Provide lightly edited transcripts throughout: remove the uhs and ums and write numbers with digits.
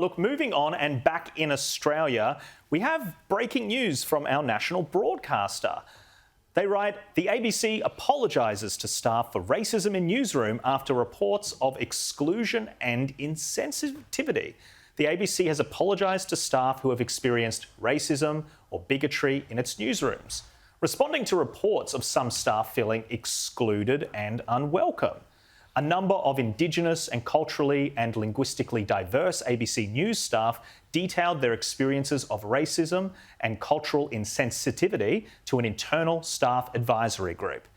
Look, moving on and back in Australia, we have breaking news from our national broadcaster. They write, the ABC apologises to staff for racism in newsroom after reports of exclusion and insensitivity. The ABC has apologised to staff who have experienced racism or bigotry in its newsrooms, responding to reports of some staff feeling excluded and unwelcome. A number of Indigenous and culturally and linguistically diverse ABC News staff detailed their experiences of racism and cultural insensitivity to an internal staff advisory group.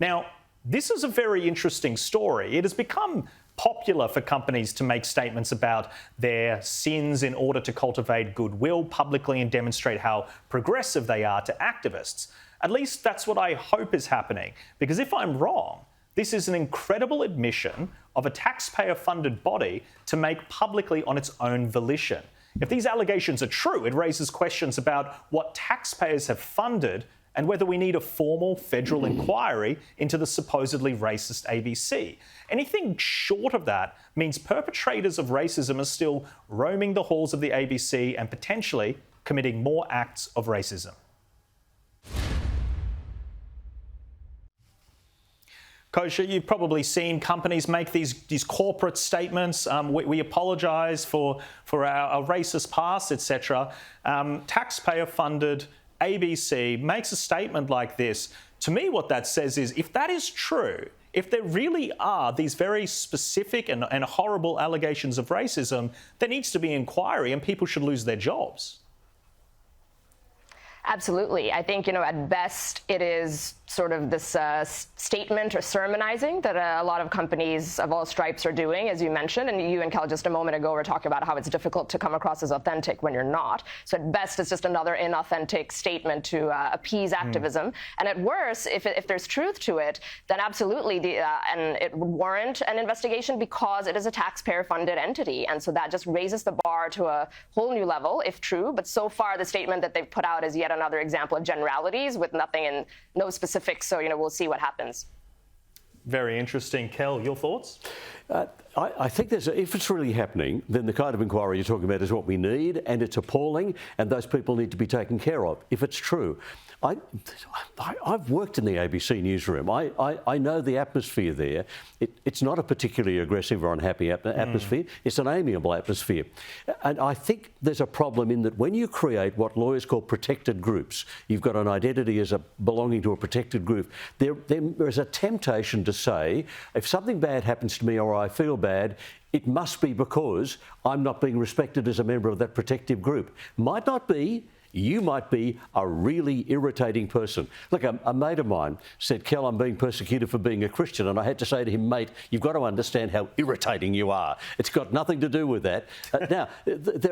Now, this is a very interesting story. It has become popular for companies to make statements about their sins in order to cultivate goodwill publicly and demonstrate how progressive they are to activists. At least that's what I hope is happening, because if I'm wrong, this is an incredible admission of a taxpayer-funded body to make publicly on its own volition. If these allegations are true, it raises questions about what taxpayers have funded and whether we need a formal federal inquiry into the supposedly racist ABC. Anything short of that means perpetrators of racism are still roaming the halls of the ABC and potentially committing more acts of racism. Kosha, you've probably seen companies make these corporate statements. We apologise for our racist past, etc. Taxpayer-funded ABC makes a statement like this. To me, what that says is, if that is true, if there really are these very specific and horrible allegations of racism, there needs to be inquiry and people should lose their jobs. Absolutely. I think, at best, it is sort of this statement or sermonizing that a lot of companies of all stripes are doing, as you mentioned. And you and Kel just a moment ago were talking about how it's difficult to come across as authentic when you're not. So at best, it's just another inauthentic statement to appease activism. And at worst, if there's truth to it, then absolutely, and it would warrant an investigation because it is a taxpayer-funded entity. And so that just raises the bar to a whole new level, if true. But so far, the statement that they've put out is yet another example of generalities with nothing and no specifics. So, we'll see what happens. Very interesting. Kel, your thoughts? I think if it's really happening, then the kind of inquiry you're talking about is what we need, and it's appalling, and those people need to be taken care of, if it's true. I've worked in the ABC newsroom. I know the atmosphere there. It's not a particularly aggressive or unhappy atmosphere. It's an amiable atmosphere. And I think there's a problem in that when you create what lawyers call protected groups, you've got an identity as belonging to a protected group, there is a temptation to say, if something bad happens to me or I feel bad, it must be because I'm not being respected as a member of that protective group. Might not be. You might be a really irritating person. Look, a mate of mine said, Kel, I'm being persecuted for being a Christian. And I had to say to him, mate, you've got to understand how irritating you are. It's got nothing to do with that. Now,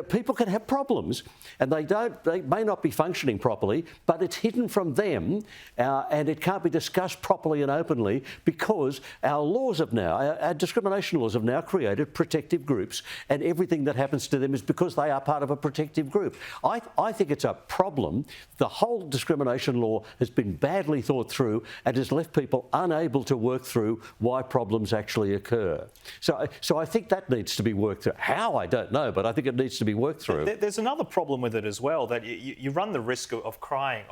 people can have problems and they may not be functioning properly, but it's hidden from them and it can't be discussed properly and openly because our laws have now, our discrimination laws have now created protective groups, and everything that happens to them is because they are part of a protective group. I think it's a problem. The whole discrimination law has been badly thought through and has left people unable to work through why problems actually occur. So I think that needs to be worked through. How, I don't know, but I think it needs to be worked through. There's another problem with it as well, that you run the risk of crying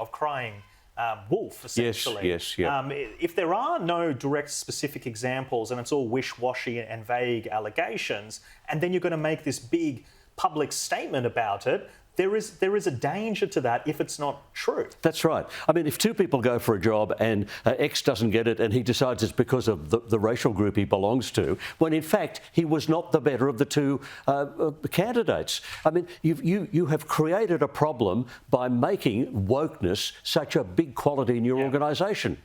wolf, essentially. Yes, yeah. If there are no direct specific examples and it's all wish-washy and vague allegations, and then you're going to make this big public statement about it, there is a danger to that if it's not true. That's right. I mean, if two people go for a job and X doesn't get it and he decides it's because of the racial group he belongs to, when in fact he was not the better of the two candidates. I mean, you have created a problem by making wokeness such a big quality in your organisation.